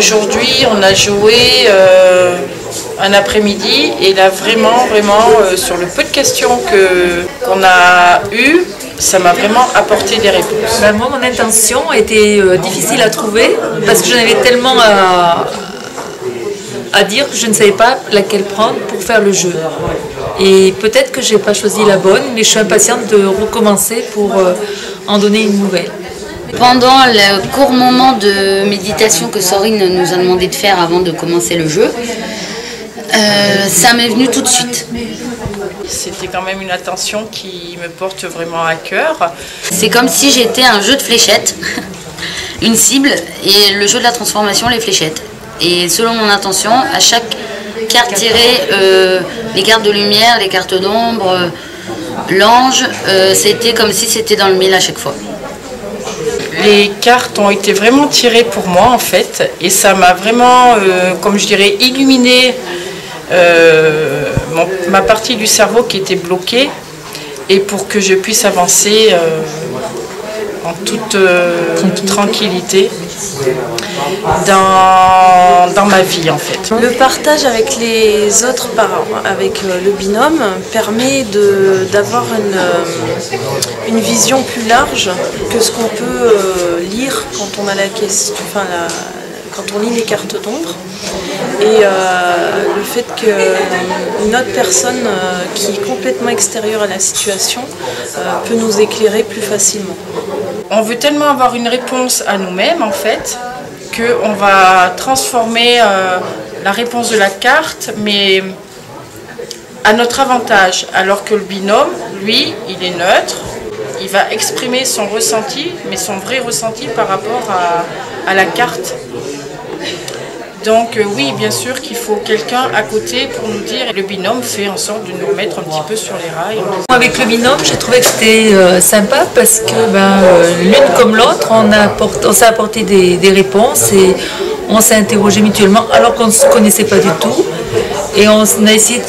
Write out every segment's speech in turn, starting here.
aujourd'hui, on a joué un après-midi et là vraiment sur le peu de questions qu'on a eues, ça m'a vraiment apporté des réponses. Ben, moi, mon intention était difficile à trouver parce que j'en avais tellement à dire que je ne savais pas laquelle prendre pour faire le jeu. Et peut-être que je n'ai pas choisi la bonne, mais je suis impatiente de recommencer pour en donner une nouvelle. Pendant le court moment de méditation que Sorine nous a demandé de faire avant de commencer le jeu, ça m'est venu tout de suite. C'était quand même une attention qui me porte vraiment à cœur. C'est comme si j'étais un jeu de fléchettes, une cible, et le jeu de la transformation, les fléchettes. Et selon mon intention, à chaque carte tirée, les cartes de lumière, les cartes d'ombre, l'ange, c'était comme si c'était dans le mille à chaque fois. Les cartes ont été vraiment tirées pour moi en fait, et ça m'a vraiment, comme je dirais, illuminé ma partie du cerveau qui était bloquée, et pour que je puisse avancer en toute tranquillité dans ma vie en fait. Le partage avec les autres parents, avec le binôme, permet d'avoir une vision plus large que ce qu'on peut lire quand on a la question, quand on lit les cartes d'ombre. Et le fait qu'une autre personne qui est complètement extérieure à la situation peut nous éclairer plus facilement. On veut tellement avoir une réponse à nous-mêmes en fait, qu'on va transformer la réponse de la carte, mais à notre avantage, alors que le binôme, lui, il est neutre, il va exprimer son ressenti, mais son vrai ressenti par rapport à la carte. Donc oui, bien sûr qu'il faut quelqu'un à côté pour nous dire, et le binôme fait en sorte de nous remettre un petit peu sur les rails. Avec le binôme, j'ai trouvé que c'était sympa parce que l'une comme l'autre, on s'est apporté des réponses et on s'est interrogé mutuellement alors qu'on ne se connaissait pas du tout. Et on a essayé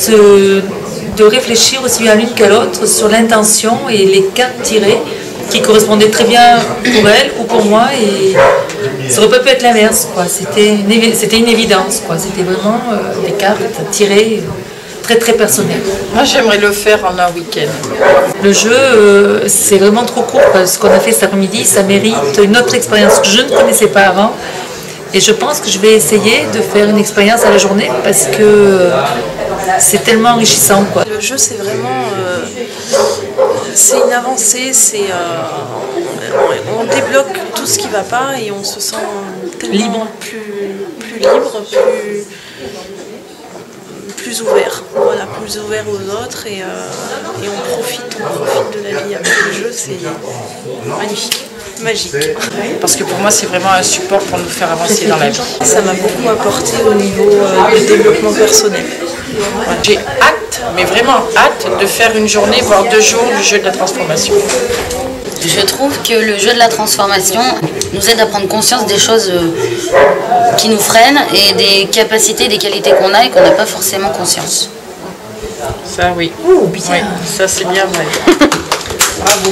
de réfléchir aussi bien l'une qu'à l'autre sur l'intention et les cartes tirées qui correspondaient très bien pour elle ou pour moi, et ça aurait pas pu être l'inverse. C'était une évidence. C'était vraiment des cartes tirées très très personnelles. Moi j'aimerais le faire en un week-end. Le jeu, c'est vraiment trop court parce qu'on a fait cet après-midi, ça mérite une autre expérience que je ne connaissais pas avant. Et je pense que je vais essayer de faire une expérience à la journée parce que c'est tellement enrichissant. Le jeu, c'est vraiment c'est une avancée, on débloque tout ce qui ne va pas et on se sent tellement libre. Plus libre, plus ouvert. Voilà, plus ouvert aux autres et on profite de la vie avec le jeu, c'est magnifique. Magique. Parce que pour moi c'est vraiment un support pour nous faire avancer dans la vie. Ça m'a beaucoup apporté au niveau du développement personnel. J'ai hâte, mais vraiment hâte de faire une journée, voire 2 jours du jeu de la transformation. Je trouve que le jeu de la transformation nous aide à prendre conscience des choses qui nous freinent et des capacités, des qualités qu'on a et qu'on n'a pas forcément conscience. Ça oui. Oh, bien. Oui, ça c'est bien vrai. Bravo.